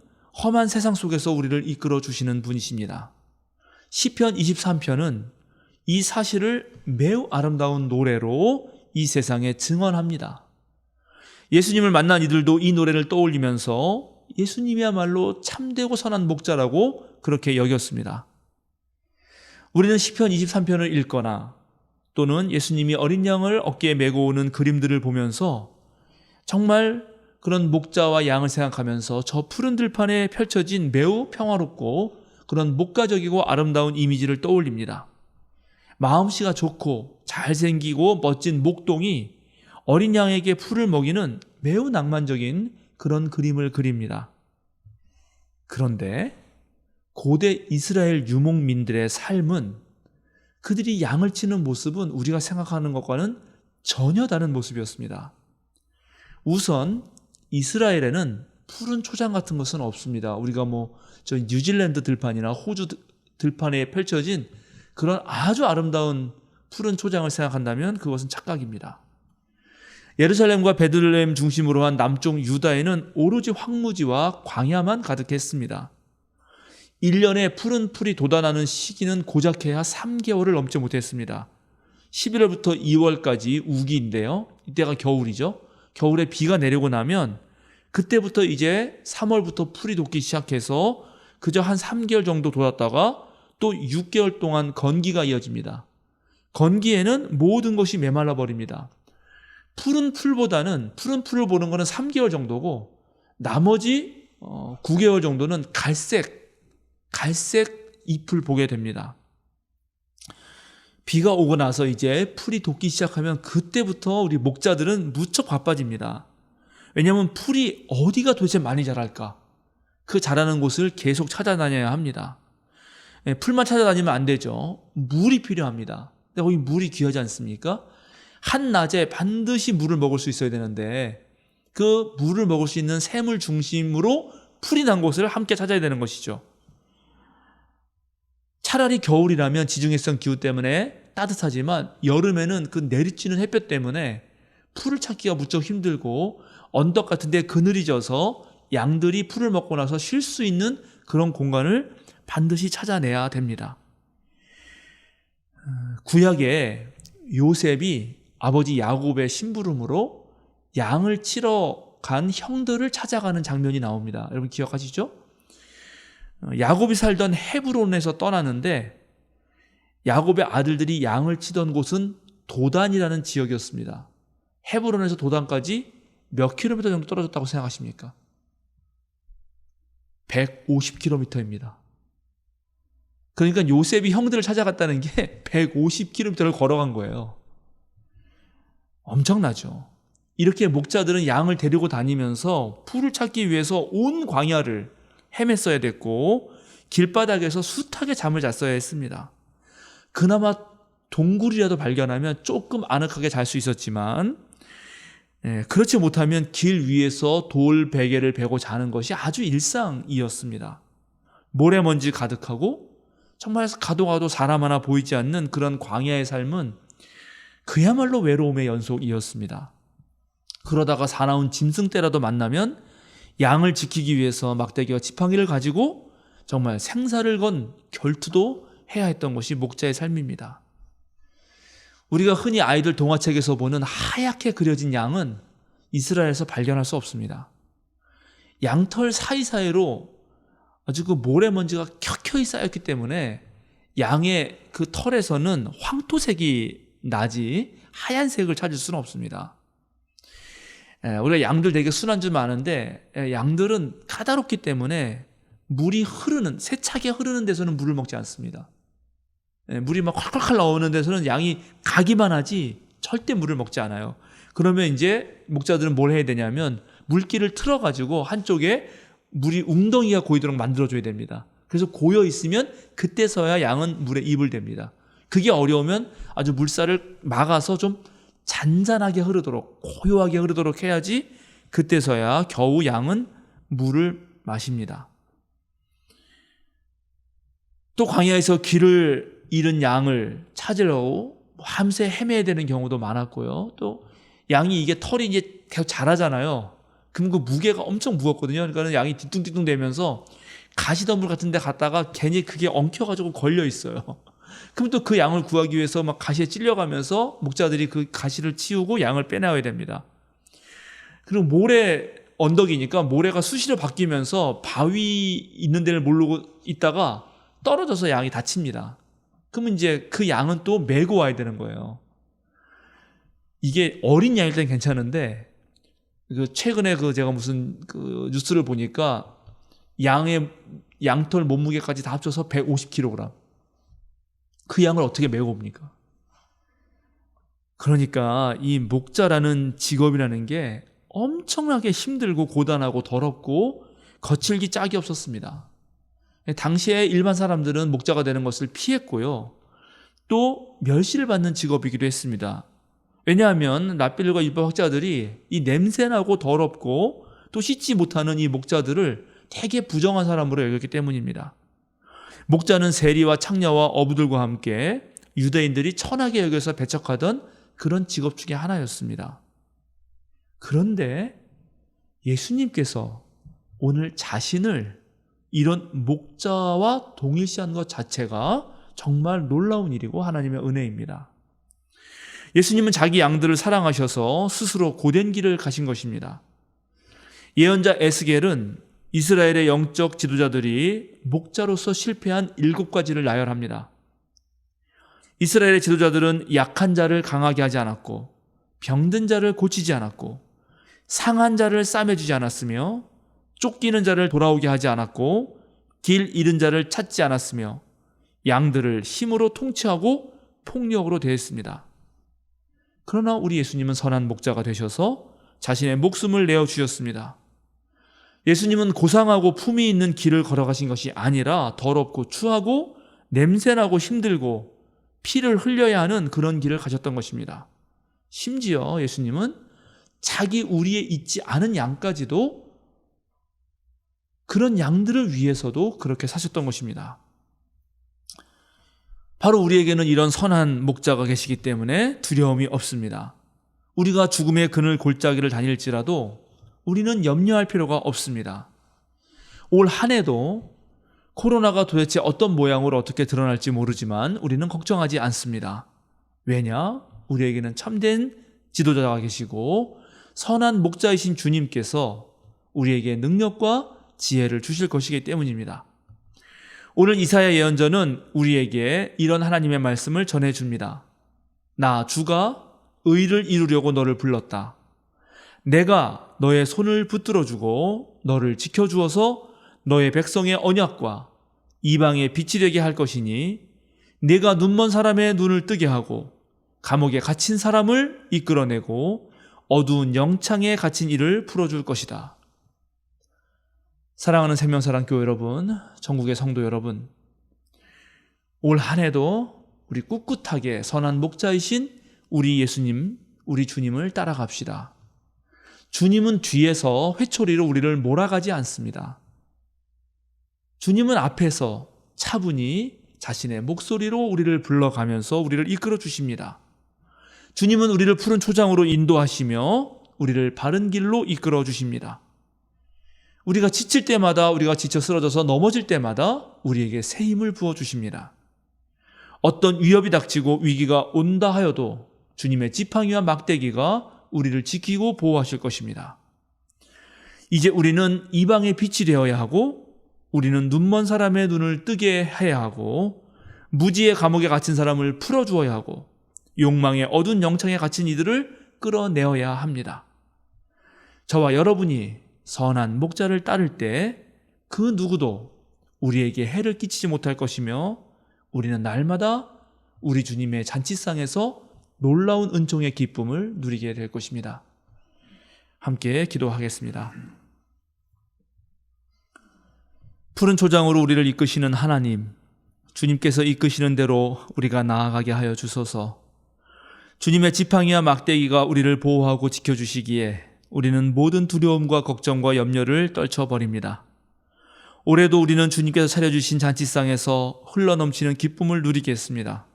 험한 세상 속에서 우리를 이끌어 주시는 분이십니다. 시편 23편은 이 사실을 매우 아름다운 노래로 이 세상에 증언합니다. 예수님을 만난 이들도 이 노래를 떠올리면서 예수님이야말로 참되고 선한 목자라고 그렇게 여겼습니다. 우리는 시편 23편을 읽거나 또는 예수님이 어린 양을 어깨에 메고 오는 그림들을 보면서 정말 그런 목자와 양을 생각하면서 저 푸른 들판에 펼쳐진 매우 평화롭고 그런 목가적이고 아름다운 이미지를 떠올립니다. 마음씨가 좋고 잘생기고 멋진 목동이 어린 양에게 풀을 먹이는 매우 낭만적인 그런 그림을 그립니다. 그런데 고대 이스라엘 유목민들의 삶은 그들이 양을 치는 모습은 우리가 생각하는 것과는 전혀 다른 모습이었습니다. 우선 이스라엘에는 푸른 초장 같은 것은 없습니다. 우리가 저 뉴질랜드 들판이나 호주 들판에 펼쳐진 그런 아주 아름다운 푸른 초장을 생각한다면 그것은 착각입니다. 예루살렘과 베들레헴 중심으로 한 남쪽 유다에는 오로지 황무지와 광야만 가득했습니다. 1년에 푸른 풀이 돋아나는 시기는 고작해야 3개월을 넘지 못했습니다. 11월부터 2월까지 우기인데요. 이때가 겨울이죠. 겨울에 비가 내리고 나면 그때부터 이제 3월부터 풀이 돋기 시작해서 그저 한 3개월 정도 돋았다가 또 6개월 동안 건기가 이어집니다. 건기에는 모든 것이 메말라 버립니다. 푸른 풀을 보는 것은 3개월 정도고 나머지 9개월 정도는 갈색 잎을 보게 됩니다. 비가 오고 나서 이제 풀이 돋기 시작하면 그때부터 우리 목자들은 무척 바빠집니다. 왜냐하면 풀이 어디가 도대체 많이 자랄까? 그 자라는 곳을 계속 찾아다녀야 합니다. 풀만 찾아다니면 안 되죠. 물이 필요합니다. 근데 거기 물이 귀하지 않습니까? 한낮에 반드시 물을 먹을 수 있어야 되는데 그 물을 먹을 수 있는 샘을 중심으로 풀이 난 곳을 함께 찾아야 되는 것이죠. 차라리 겨울이라면 지중해성 기후 때문에 따뜻하지만 여름에는 그 내리쬐는 햇볕 때문에 풀을 찾기가 무척 힘들고 언덕 같은 데 그늘이 져서 양들이 풀을 먹고 나서 쉴 수 있는 그런 공간을 반드시 찾아내야 됩니다. 구약에 요셉이 아버지 야곱의 심부름으로 양을 치러 간 형들을 찾아가는 장면이 나옵니다. 여러분 기억하시죠? 야곱이 살던 헤브론에서 떠나는데 야곱의 아들들이 양을 치던 곳은 도단이라는 지역이었습니다. 헤브론에서 도단까지 몇 킬로미터 정도 떨어졌다고 생각하십니까? 150km입니다. 그러니까 요셉이 형들을 찾아갔다는 게 150km를 걸어간 거예요. 엄청나죠. 이렇게 목자들은 양을 데리고 다니면서 풀을 찾기 위해서 온 광야를 헤맸어야 됐고 길바닥에서 숱하게 잠을 잤어야 했습니다. 그나마 동굴이라도 발견하면 조금 아늑하게 잘 수 있었지만 그렇지 못하면 길 위에서 돌 베개를 베고 자는 것이 아주 일상이었습니다. 모래먼지 가득하고 정말 가도 가도 사람 하나 보이지 않는 그런 광야의 삶은 그야말로 외로움의 연속이었습니다. 그러다가 사나운 짐승떼라도 만나면 양을 지키기 위해서 막대기와 지팡이를 가지고 정말 생사를 건 결투도 해야 했던 것이 목자의 삶입니다. 우리가 흔히 아이들 동화책에서 보는 하얗게 그려진 양은 이스라엘에서 발견할 수 없습니다. 양털 사이사이로 아주 그 모래먼지가 켜켜이 쌓였기 때문에 양의 그 털에서는 황토색이 나지 하얀색을 찾을 수는 없습니다. 우리가 양들 되게 순한 줄 아는데 양들은 까다롭기 때문에 물이 흐르는, 세차게 흐르는 데서는 물을 먹지 않습니다. 물이 막 콸콸콸 나오는 데서는 양이 가기만 하지 절대 물을 먹지 않아요. 그러면 이제 목자들은 뭘 해야 되냐면 물기를 틀어가지고 한쪽에 물이 웅덩이가 고이도록 만들어줘야 됩니다. 그래서 고여 있으면 그때서야 양은 물에 입을 댑니다. 그게 어려우면 아주 물살을 막아서 좀 잔잔하게 흐르도록, 고요하게 흐르도록 해야지 그때서야 겨우 양은 물을 마십니다. 또 광야에서 길을 잃은 양을 찾으려고 밤새 헤매야 되는 경우도 많았고요. 또 양이 이게 털이 이제 계속 자라잖아요. 그럼 그 무게가 엄청 무겁거든요. 그러니까 양이 뒤뚱뒤뚱 대면서 가시덤불 같은 데 갔다가 괜히 그게 엉켜가지고 걸려 있어요. 그럼 또 그 양을 구하기 위해서 막 가시에 찔려가면서 목자들이 그 가시를 치우고 양을 빼내와야 됩니다. 그리고 모래 언덕이니까 모래가 수시로 바뀌면서 바위 있는 데를 모르고 있다가 떨어져서 양이 다칩니다. 그러면 이제 그 양은 또 메고 와야 되는 거예요. 이게 어린 양일 땐 괜찮은데 최근에 제가 무슨 뉴스를 보니까 양의 양털 몸무게까지 다 합쳐서 150kg. 그 양을 어떻게 메고 옵니까? 그러니까 이 목자라는 직업이라는 게 엄청나게 힘들고 고단하고 더럽고 거칠기 짝이 없었습니다. 당시에 일반 사람들은 목자가 되는 것을 피했고요. 또 멸시를 받는 직업이기도 했습니다. 왜냐하면 랍빌과 율법 학자들이 이 냄새나고 더럽고 또 씻지 못하는 이 목자들을 되게 부정한 사람으로 여겼기 때문입니다. 목자는 세리와 창녀와 어부들과 함께 유대인들이 천하게 여겨서 배척하던 그런 직업 중에 하나였습니다. 그런데 예수님께서 오늘 자신을 이런 목자와 동일시한 것 자체가 정말 놀라운 일이고 하나님의 은혜입니다. 예수님은 자기 양들을 사랑하셔서 스스로 고된 길을 가신 것입니다. 예언자 에스겔은 이스라엘의 영적 지도자들이 목자로서 실패한 7가지를 나열합니다. 이스라엘의 지도자들은 약한 자를 강하게 하지 않았고 병든 자를 고치지 않았고 상한 자를 싸매주지 않았으며 쫓기는 자를 돌아오게 하지 않았고 길 잃은 자를 찾지 않았으며 양들을 힘으로 통치하고 폭력으로 대했습니다. 그러나 우리 예수님은 선한 목자가 되셔서 자신의 목숨을 내어주셨습니다. 예수님은 고상하고 품위 있는 길을 걸어가신 것이 아니라 더럽고 추하고 냄새나고 힘들고 피를 흘려야 하는 그런 길을 가셨던 것입니다. 심지어 예수님은 자기 우리에 있지 않은 양까지도 그런 양들을 위해서도 그렇게 사셨던 것입니다. 바로 우리에게는 이런 선한 목자가 계시기 때문에 두려움이 없습니다. 우리가 죽음의 그늘 골짜기를 다닐지라도 우리는 염려할 필요가 없습니다. 올 한 해도 코로나가 도대체 어떤 모양으로 어떻게 드러날지 모르지만 우리는 걱정하지 않습니다. 왜냐? 우리에게는 참된 지도자가 계시고 선한 목자이신 주님께서 우리에게 능력과 지혜를 주실 것이기 때문입니다. 오늘 이사야 예언자는 우리에게 이런 하나님의 말씀을 전해줍니다. 나 주가 의를 이루려고 너를 불렀다. 내가 너의 손을 붙들어주고 너를 지켜주어서 너의 백성의 언약과 이방의 빛이 되게 할 것이니 네가 눈먼 사람의 눈을 뜨게 하고 감옥에 갇힌 사람을 이끌어내고 어두운 영창에 갇힌 이를 풀어줄 것이다. 사랑하는 생명사랑교회 여러분, 전국의 성도 여러분, 올 한 해도 우리 꿋꿋하게 선한 목자이신 우리 예수님, 우리 주님을 따라갑시다. 주님은 뒤에서 회초리로 우리를 몰아가지 않습니다. 주님은 앞에서 차분히 자신의 목소리로 우리를 불러가면서 우리를 이끌어 주십니다. 주님은 우리를 푸른 초장으로 인도하시며 우리를 바른 길로 이끌어 주십니다. 우리가 지칠 때마다, 우리가 지쳐 쓰러져서 넘어질 때마다 우리에게 새 힘을 부어주십니다. 어떤 위협이 닥치고 위기가 온다 하여도 주님의 지팡이와 막대기가 우리를 지키고 보호하실 것입니다. 이제 우리는 이방의 빛이 되어야 하고 우리는 눈먼 사람의 눈을 뜨게 해야 하고 무지의 감옥에 갇힌 사람을 풀어주어야 하고 욕망의 어두운 영창에 갇힌 이들을 끌어내어야 합니다. 저와 여러분이 선한 목자를 따를 때 그 누구도 우리에게 해를 끼치지 못할 것이며 우리는 날마다 우리 주님의 잔치상에서 놀라운 은총의 기쁨을 누리게 될 것입니다. 함께 기도하겠습니다. 푸른 초장으로 우리를 이끄시는 하나님, 주님께서 이끄시는 대로 우리가 나아가게 하여 주소서. 주님의 지팡이와 막대기가 우리를 보호하고 지켜주시기에 우리는 모든 두려움과 걱정과 염려를 떨쳐버립니다. 올해도 우리는 주님께서 차려주신 잔치상에서 흘러넘치는 기쁨을 누리겠습니다.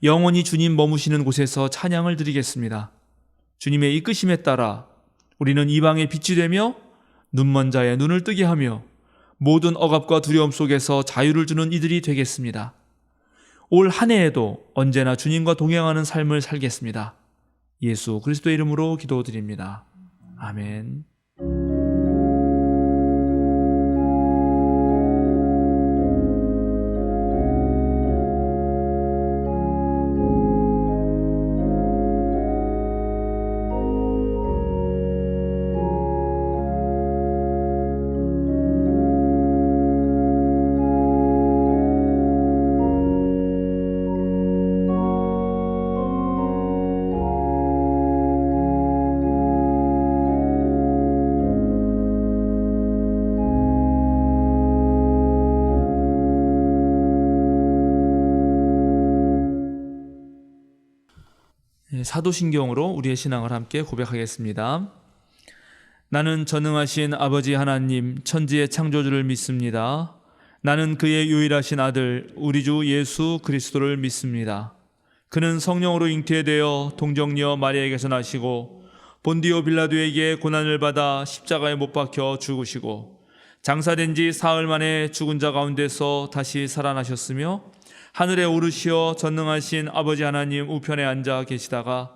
영원히 주님 머무시는 곳에서 찬양을 드리겠습니다. 주님의 이끄심에 따라 우리는 이방의 빛이 되며 눈먼 자의 눈을 뜨게 하며 모든 억압과 두려움 속에서 자유를 주는 이들이 되겠습니다. 올 한 해에도 언제나 주님과 동행하는 삶을 살겠습니다. 예수 그리스도의 이름으로 기도드립니다. 아멘. 사도신경으로 우리의 신앙을 함께 고백하겠습니다. 나는 전능하신 아버지 하나님 천지의 창조주를 믿습니다. 나는 그의 유일하신 아들 우리 주 예수 그리스도를 믿습니다. 그는 성령으로 잉태되어 동정녀 마리아에게서 나시고 본디오 빌라도에게 고난을 받아 십자가에 못 박혀 죽으시고 장사된 지 사흘 만에 죽은 자 가운데서 다시 살아나셨으며 하늘에 오르시어 전능하신 아버지 하나님 우편에 앉아 계시다가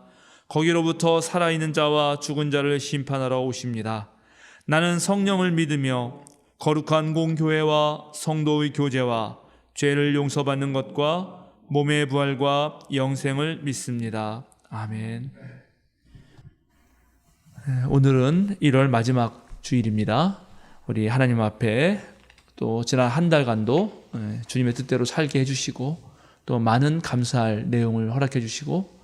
거기로부터 살아있는 자와 죽은 자를 심판하러 오십니다. 나는 성령을 믿으며 거룩한 공교회와 성도의 교제와 죄를 용서받는 것과 몸의 부활과 영생을 믿습니다. 아멘. 오늘은 1월 마지막 주일입니다. 우리 하나님 앞에 또 지난 한 달간도 주님의 뜻대로 살게 해주시고 또 많은 감사할 내용을 허락해 주시고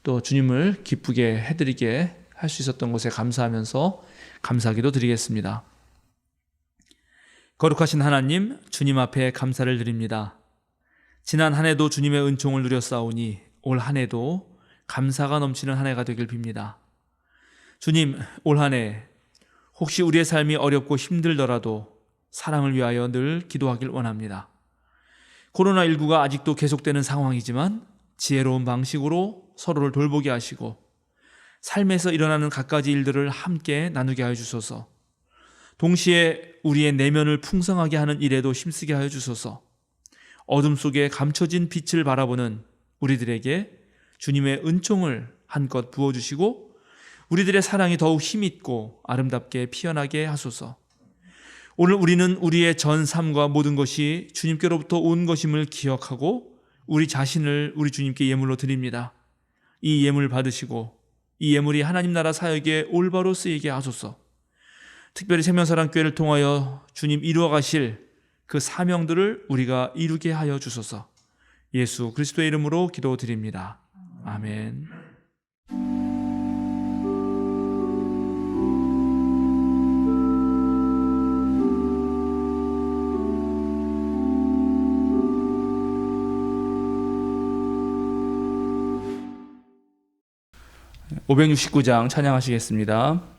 또 주님을 기쁘게 해드리게 할 수 있었던 것에 감사하면서 감사기도 드리겠습니다. 거룩하신 하나님, 주님 앞에 감사를 드립니다. 지난 한 해도 주님의 은총을 누렸사오니 올 한 해도 감사가 넘치는 한 해가 되길 빕니다. 주님, 올 한 해 혹시 우리의 삶이 어렵고 힘들더라도 사랑을 위하여 늘 기도하길 원합니다. 코로나19가 아직도 계속되는 상황이지만 지혜로운 방식으로 서로를 돌보게 하시고 삶에서 일어나는 갖가지 일들을 함께 나누게 하여 주소서. 동시에 우리의 내면을 풍성하게 하는 일에도 힘쓰게 하여 주소서. 어둠 속에 감춰진 빛을 바라보는 우리들에게 주님의 은총을 한껏 부어주시고 우리들의 사랑이 더욱 힘있고 아름답게 피어나게 하소서. 오늘 우리는 우리의 전 삶과 모든 것이 주님께로부터 온 것임을 기억하고 우리 자신을 우리 주님께 예물로 드립니다. 이 예물 받으시고 이 예물이 하나님 나라 사역에 올바로 쓰이게 하소서. 특별히 생명사랑교회를 통하여 주님 이루어 가실 그 사명들을 우리가 이루게 하여 주소서. 예수 그리스도의 이름으로 기도드립니다. 아멘. (569장) 찬양하시겠습니다.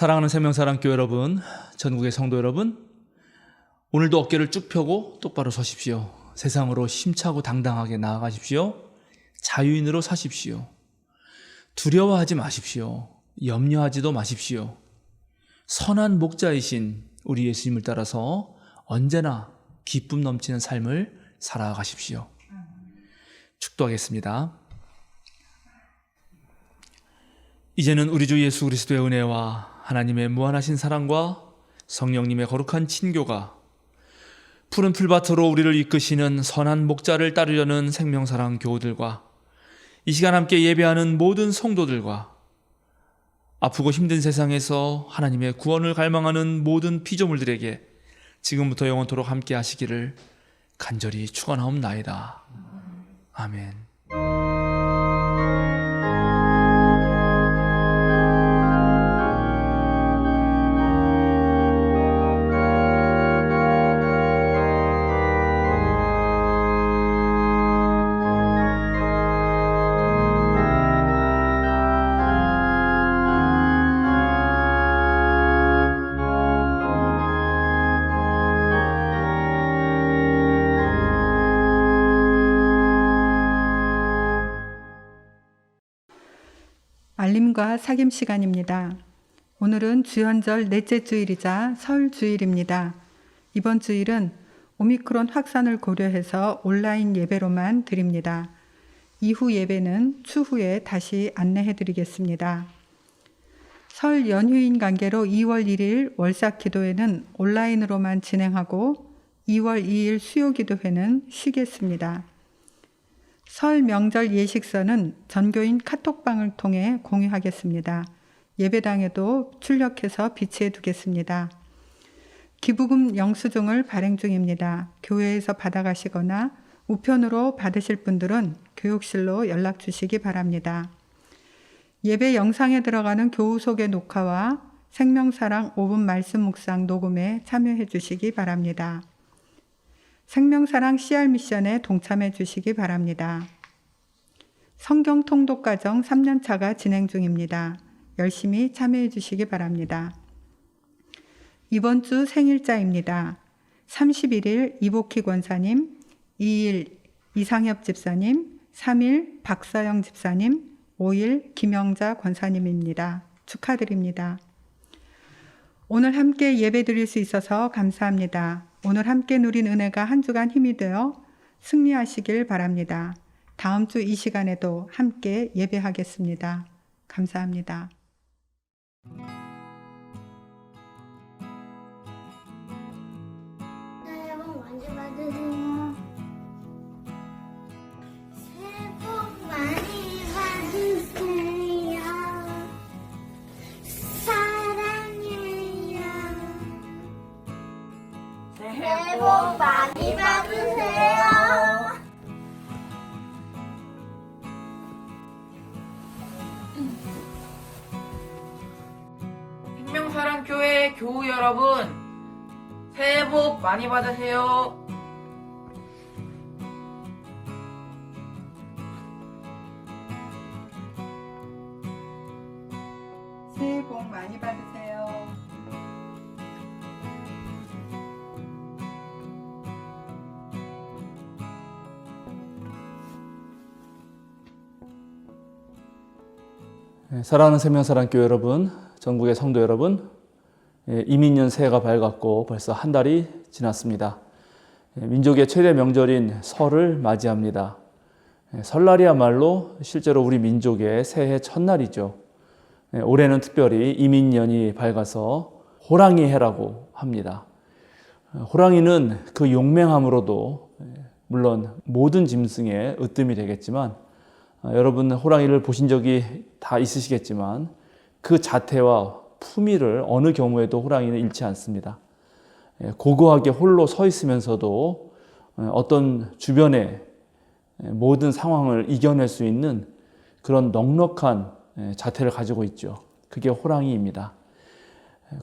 사랑하는 생명사랑교회 여러분, 전국의 성도 여러분, 오늘도 어깨를 쭉 펴고 똑바로 서십시오. 세상으로 힘차고 당당하게 나아가십시오. 자유인으로 사십시오. 두려워하지 마십시오. 염려하지도 마십시오. 선한 목자이신 우리 예수님을 따라서 언제나 기쁨 넘치는 삶을 살아가십시오. 축도하겠습니다. 이제는 우리 주 예수 그리스도의 은혜와 하나님의 무한하신 사랑과 성령님의 거룩한 친교가 푸른 풀밭으로 우리를 이끄시는 선한 목자를 따르려는 생명사랑 교우들과 이 시간 함께 예배하는 모든 성도들과 아프고 힘든 세상에서 하나님의 구원을 갈망하는 모든 피조물들에게 지금부터 영원토록 함께 하시기를 간절히 축원하옵나이다. 아멘. 알림과 사귐 시간입니다. 오늘은 주연절 넷째 주일이자 설 주일입니다. 이번 주일은 오미크론 확산을 고려해서 온라인 예배로만 드립니다. 이후 예배는 추후에 다시 안내해 드리겠습니다. 설 연휴인 관계로 2월 1일 월삭 기도회는 온라인으로만 진행하고 2월 2일 수요 기도회는 쉬겠습니다. 설 명절 예식서는 전교인 카톡방을 통해 공유하겠습니다. 예배당에도 출력해서 비치해 두겠습니다. 기부금 영수증을 발행 중입니다. 교회에서 받아가시거나 우편으로 받으실 분들은 교육실로 연락 주시기 바랍니다. 예배 영상에 들어가는 교우 소개 녹화와 생명사랑 5분 말씀 묵상 녹음에 참여해 주시기 바랍니다. 생명사랑 CR 미션에 동참해 주시기 바랍니다. 성경 통독 과정 3년차가 진행 중입니다. 열심히 참여해 주시기 바랍니다. 이번 주 생일자입니다. 31일 이복희 권사님, 2일 이상엽 집사님, 3일 박사영 집사님, 5일 김영자 권사님입니다. 축하드립니다. 오늘 함께 예배 드릴 수 있어서 감사합니다. 오늘 함께 누린 은혜가 한 주간 힘이 되어 승리하시길 바랍니다. 다음 주 이 시간에도 함께 예배하겠습니다. 감사합니다. 새해 복 많이 받으세요. 새해 복 많이 받으세요. 사랑해요. 새해 복 많이 받으세요. 생명사랑교회 교우 여러분, 새해 복 많이 받으세요. 새해 복 많이 받으세요. 사랑하는 생명사랑교회 여러분, 전국의 성도 여러분, 이민년 새해가 밝았고 벌써 한 달이 지났습니다. 민족의 최대 명절인 설을 맞이합니다. 설날이야말로 실제로 우리 민족의 새해 첫날이죠. 올해는 특별히 이민년이 밝아서 호랑이 해라고 합니다. 호랑이는 그 용맹함으로도 물론 모든 짐승의 으뜸이 되겠지만, 여러분 호랑이를 보신 적이 다 있으시겠지만 그 자태와 품위를 어느 경우에도 호랑이는 잃지 않습니다. 고고하게 홀로 서 있으면서도 어떤 주변의 모든 상황을 이겨낼 수 있는 그런 넉넉한 자태를 가지고 있죠. 그게 호랑이입니다.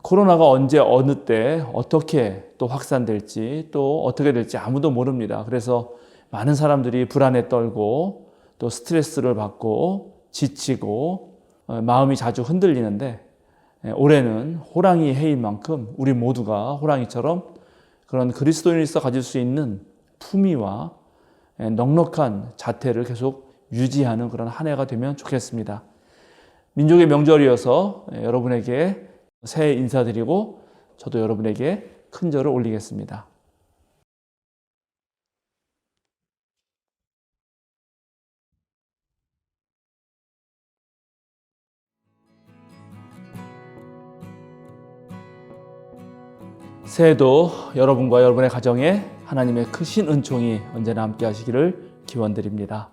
코로나가 언제 어느 때 어떻게 또 확산될지 또 어떻게 될지 아무도 모릅니다. 그래서 많은 사람들이 불안에 떨고 또 스트레스를 받고 지치고 마음이 자주 흔들리는데, 올해는 호랑이 해인 만큼 우리 모두가 호랑이처럼 그런 그리스도인으로서 가질 수 있는 품위와 넉넉한 자태를 계속 유지하는 그런 한 해가 되면 좋겠습니다. 민족의 명절이어서 여러분에게 새해 인사드리고 저도 여러분에게 큰절을 올리겠습니다. 새해도 여러분과 여러분의 가정에 하나님의 크신 은총이 언제나 함께 하시기를 기원드립니다.